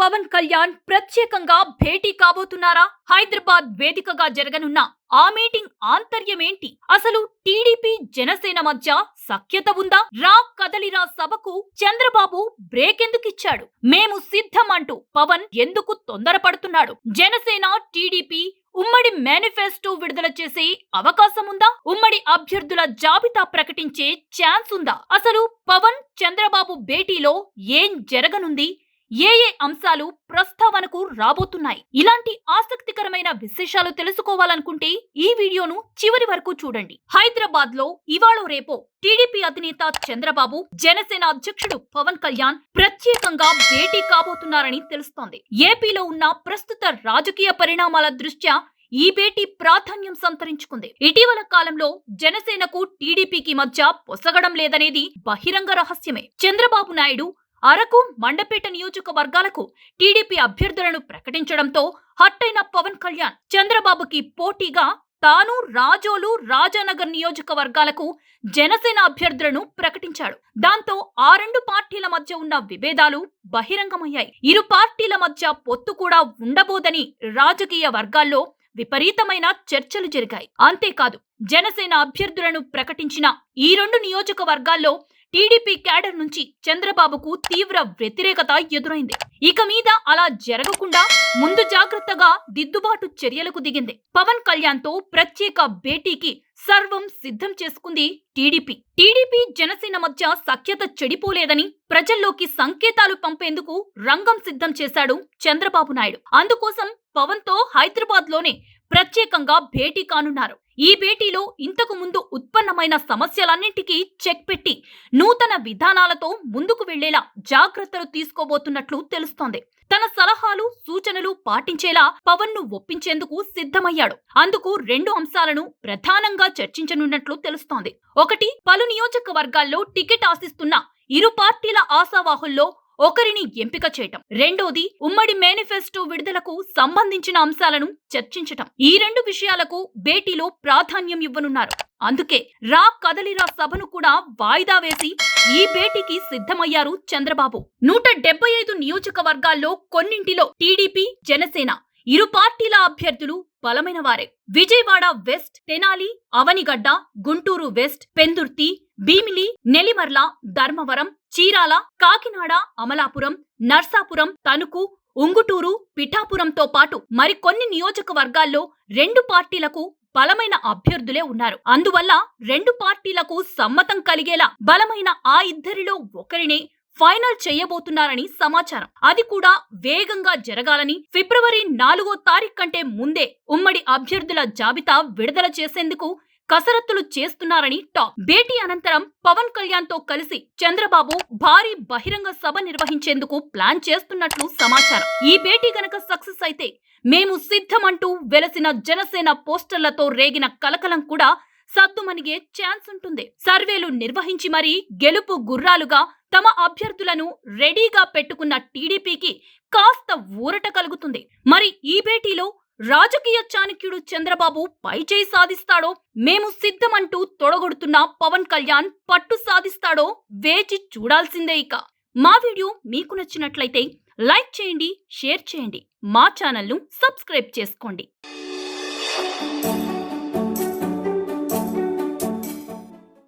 పవన్ కళ్యాణ్ ప్రత్యేకంగా భేటీ కాబోతున్నారా? హైదరాబాద్ వేదికగా జరగనున్న ఆ మీటింగ్ ఆంతర్యం ఏంటి? అసలు టీడీపీ జనసేన మధ్య సఖ్యత ఉందా? రా కదలిరా సభకు చంద్రబాబు బ్రేక్ ఎందుకిచ్చాడు? మేము సిద్ధం అంటూ పవన్ ఎందుకు తొందరపడుతున్నాడు? జనసేన టీడీపీ ఉమ్మడి మేనిఫెస్టో విడుదల చేసే అవకాశం ఉందా? ఉమ్మడి అభ్యర్థుల జాబితా ప్రకటించే ఛాన్స్ ఉందా? అసలు పవన్ చంద్రబాబు భేటీలో ఏం జరగనుంది? ఏ అంశాలు ప్రస్తావనకు రాబోతున్నాయి? ఇలాంటి ఆసక్తికరమైన విశేషాలు తెలుసుకోవాలనుకుంటే ఈ వీడియోను చివరి వరకు చూడండి. హైదరాబాద్ లో ఇవాళ రేపో టీడీపీ అధినేత చంద్రబాబు జనసేన అధ్యక్షుడు పవన్ కళ్యాణ్ ప్రత్యేకంగా భేటీ కాబోతున్నారని తెలుస్తోంది. ఏపీలో ఉన్న ప్రస్తుత రాజకీయ పరిణామాల దృష్ట్యా ఈ భేటీ ప్రాధాన్యం సంతరించుకుంది. ఇటీవల కాలంలో జనసేనకు టీడీపీకి మధ్య పొసగడం లేదనేది బహిరంగ రహస్యమే. చంద్రబాబు నాయుడు అరకు, మండపేట నియోజకవర్గాలకు టీడీపీ అభ్యర్థులను ప్రకటించడంతో హట్టైన పవన్ కళ్యాణ్ చంద్రబాబుకి పోటీగా తాను రాజోలు, రాజానగర్ నియోజకవర్గాలకు జనసేన అభ్యర్థులను ప్రకటించాడు. దాంతో ఆ రెండు పార్టీల మధ్య ఉన్న విభేదాలు బహిరంగమయ్యాయి. ఇరు పార్టీల మధ్య పొత్తు కూడా ఉండబోదని రాజకీయ వర్గాల్లో విపరీతమైన చర్చలు జరిగాయి. అంతేకాదు, జనసేన అభ్యర్థులను ప్రకటించిన ఈ రెండు నియోజకవర్గాల్లో టీడీపీ క్యాడర్ నుంచి చంద్రబాబుకు తీవ్ర వ్యతిరేకత ఎదురైంది. ఇక మీద అలా జరగకుండా ముందు జాగ్రత్తగా దిద్దుబాటు చర్యలకు దిగింది. పవన్ కళ్యాణ్ తో ప్రత్యేక భేటీకి సర్వం సిద్ధం చేసుకుంది టీడీపీ. టీడీపీ జనసేన మధ్య సఖ్యత చెడిపోలేదని ప్రజల్లోకి సంకేతాలు పంపేందుకు రంగం సిద్ధం చేశాడు చంద్రబాబు నాయుడు. అందుకోసం పవన్ తో హైదరాబాద్ లోనే ప్రత్యేకంగా భేటీ కానున్నారు. ఈ భేటీలో ఇంతకు ముందు ఉత్పన్నమైన సమస్యలన్నింటికీ చెక్ పెట్టి నూతన విధానాలతో ముందుకు వెళ్లేలా జాగ్రత్తలు తీసుకోబోతున్నట్లు తెలుస్తోంది. తన సలహాలు, సూచనలు పాటించేలా పవన్ ను ఒప్పించేందుకు సిద్ధమయ్యాడు. అందుకు రెండు అంశాలను ప్రధానంగా చర్చించనున్నట్లు తెలుస్తోంది. ఒకటి, పలు నియోజకవర్గాల్లో టికెట్ ఆశిస్తున్న ఇరు పార్టీల ఆశావాహుల్లో ఒకరిని ఎంపిక చేయటం. రెండోది, ఉమ్మడి మేనిఫెస్టో విడుదలకు సంబంధించిన అంశాలను చర్చించటం. ఈ రెండు విషయాలకు భేటీలో ప్రాధాన్యం ఇవ్వనున్నారు. అందుకే రా కదలిరా సభను కూడా వాయిదా వేసి ఈ భేటీకి సిద్ధమయ్యారు చంద్రబాబు. 175 నియోజకవర్గాల్లో కొన్నింటిలో టీడీపీ, జనసేన ఇరు పార్టీల అభ్యర్థులు బలమైన వారే. విజయవాడ వెస్ట్, తెనాలి, అవనిగడ్డ, గుంటూరు వెస్ట్, పెందుర్తి, భీమిలి, నెల్లిమర్ల, ధర్మవరం, చీరాల, కాకినాడ, అమలాపురం, నర్సాపురం, తణుకు, ఉంగుటూరు, పిఠాపురంతో పాటు మరికొన్ని నియోజకవర్గాల్లో రెండు పార్టీలకు బలమైన అభ్యర్థులే ఉన్నారు. అందువల్ల రెండు పార్టీలకు సమ్మతం కలిగేలా బలమైన ఆ ఇద్దరిలో ఒకరినే ఫైనల్ చేయబోతున్నారని సమాచారం. అది కూడా వేగంగా జరగాలని ఫిబ్రవరి 4వ తారీఖు కంటే ముందే ఉమ్మడి అభ్యర్థుల జాబితా విడుదల చేసేందుకు కసరత్తులు చేస్తున్నారని టాక్. భేటీ అనంతరం పవన్ కళ్యాణ్ తో కలిసి చంద్రబాబు భారీ బహిరంగ సభ నిర్వహించేందుకు ప్లాన్ చేస్తున్నట్లు సమాచారం. ఈ భేటీ గనక సక్సెస్ అయితే మేము సిద్ధమంటూ వెలసిన జనసేన పోస్టర్లతో రేగిన కలకలం కూడా సద్దుమణిగే ఛాన్స్ ఉంటుంది. సర్వేలు నిర్వహించి మరీ గెలుపు గుర్రాలుగా తమ అభ్యర్థులను రెడీగా పెట్టుకున్న టీడీపీకి కాస్త ఊరట కలుగుతుంది. మరి ఈ భేటీలో రాజకీయ చాణక్యుడు చంద్రబాబు పైచేయి సాధిస్తాడో, మేము సిద్ధమంటూ తొడగొడుతున్న పవన్ కళ్యాణ్ పట్టు సాధిస్తాడో వేచి చూడాల్సిందే. ఇక మా వీడియో మీకు నచ్చినట్లయితే లైక్ చేయండి, షేర్ చేయండి, మా ఛానల్ను సబ్స్క్రైబ్ చేసుకోండి.